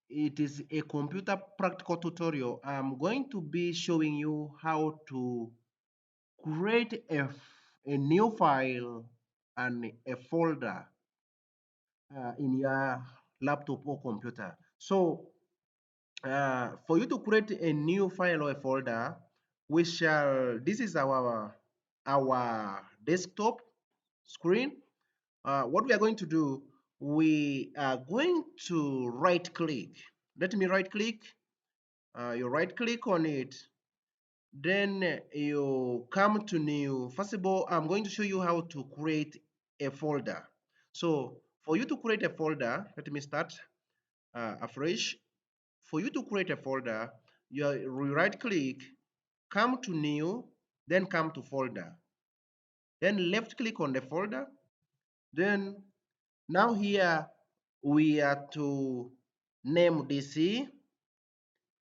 it is a computer practical tutorial. I'm going to be showing you how to create a new file and a folder in your laptop or computer. So for you to create a new file or a folder, this is our desktop screen. What we are going to do, we are going to right click. Let me right click. You right click on it, then you come to new. First of all, I'm going to show you how to create a folder. So for you to create a folder, let me start afresh. For you to create a folder, you right click, come to new, then come to folder, then left click on the folder. Then now here we are to name this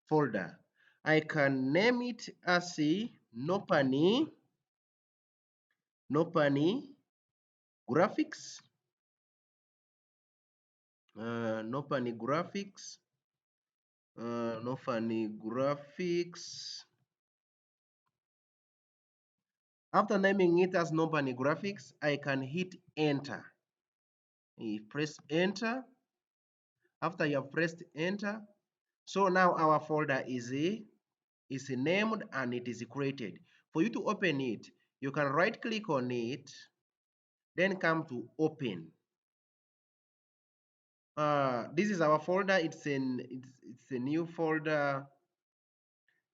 folder. I can name it as Nopani graphics. Nopani graphics. Nopani graphics. After naming it as Nopani graphics, I can hit enter. You press enter. After you have pressed enter, so now our folder is named and it is created. For you to open it, you can right click on it, then come to open. This is our folder. It's a new folder.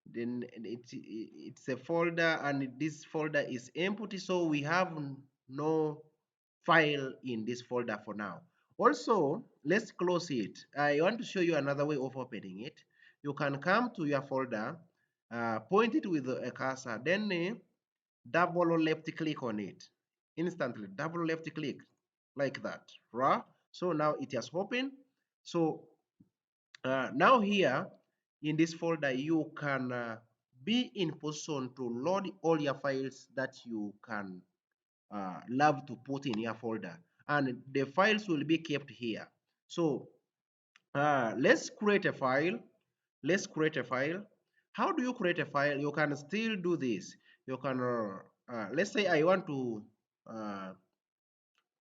Then it's a folder, and this folder is empty, so we have no file in this folder for now. Also, let's close it. I want to show you another way of opening it. You can come to your folder, point it with a cursor, then double left click on it. Instantly double left click like that, right? So now it has opened. So now here in this folder, you can be in position to load all your files that you can love to put in your folder, and the files will be kept here. So let's create a file. Let's create a file. How do you create a file? You can still do this. You can let's say I want uh,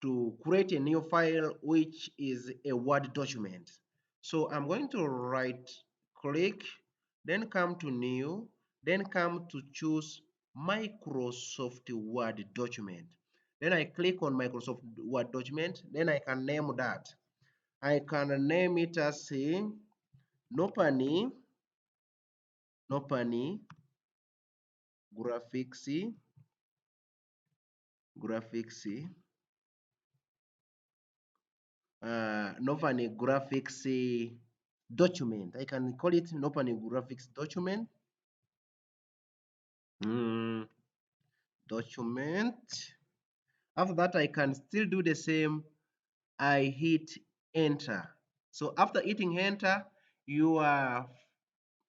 to create a new file which is a Word document. So I'm going to right click, then come to new, then come to choose Microsoft Word document. Then I click on Microsoft Word document, then I can name that. I can name it as Nopani, Nopani graphics, graphics, Nopani graphics document. I can call it Nopani graphics document. Mm, document. After that, I can still do the same. I hit enter. So after hitting enter, your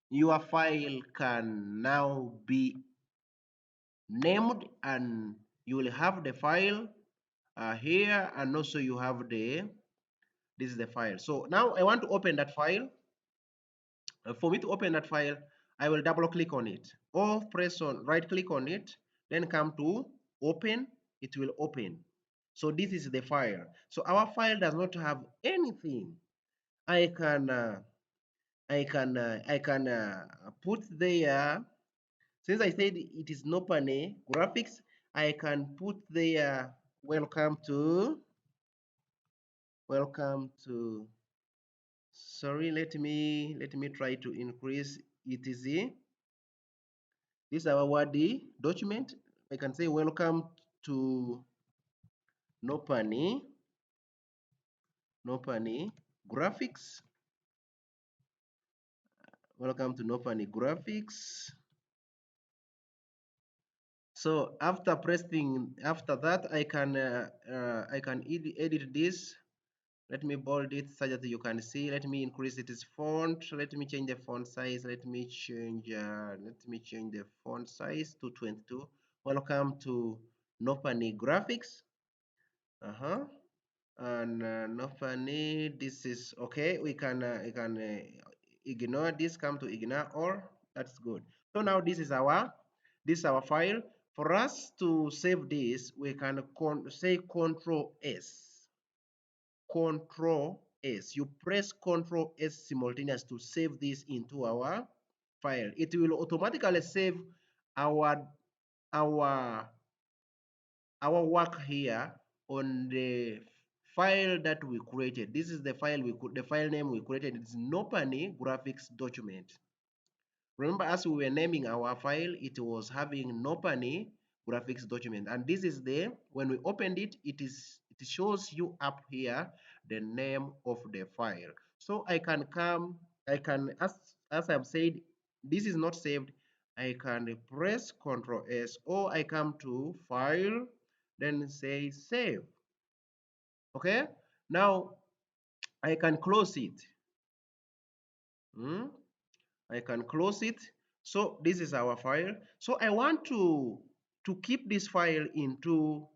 your file can now be named, and you will have the file here, and also you have this is the file. So now I want to open that file. For me to open that file, I will double click on it or press on right click on it, then come to open. It will open. So this is the file. So our file does not have anything. I can put there, since I said it is Nopane graphics, I can put there welcome to welcome to sorry, let me try to increase it. Is this is our Word document. I can say welcome to Nopani graphics. Welcome to Nopani graphics. So after that, I can edit this. Let me bold it such that you can see. Let me increase its font. Let me change the font size. Let me change the font size to 22. Welcome to Nopani graphics. and no funny. This is okay. We can ignore this. Come to ignore all. That's good. So now this is our file. For us to save this, we can say Ctrl S. Ctrl S. You press Ctrl S simultaneous to save this into our file. It will automatically save our our our work here on the file that we created. This is the file name we created. It's Nopani graphics document. Remember, as we were naming our file, it was having Nopani graphics document, and this is the when we opened it, it shows you up here the name of the file. So I can come, I can as I've said, this is not saved. I can press Ctrl S, or I come to File, then say Save. Okay, now I can close it. I can close it. So this is our file. So I want to keep this file into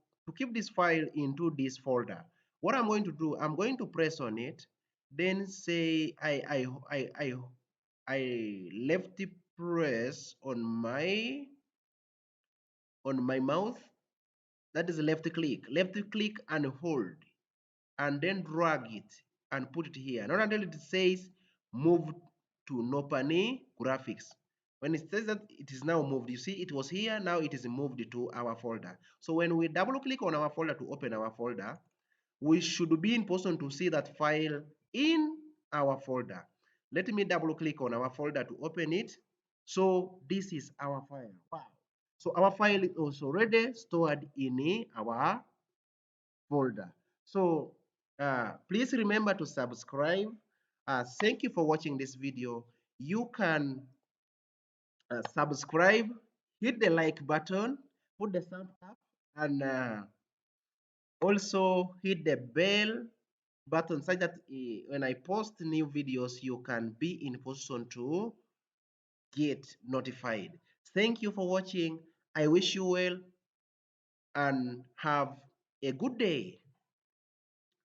this folder. What I'm going to do, I'm going to press on it, then say I left press on my mouse. That is left click and hold, and then drag it and put it here. Not until it says move to Nopani graphics. When it says that it is now moved, you see it was here, now it is moved to our folder. So when we double click on our folder to open our folder, we should be in position to see that file in our folder. Let me double click on our folder to open it. So this is our file. Wow. So our file is already stored in our folder. So please remember to subscribe. Thank you for watching this video. You can subscribe, hit the like button, put the thumb up, and also hit the bell button such that when I post new videos, you can be in position to get notified. Thank you for watching. I wish you well and have a good day.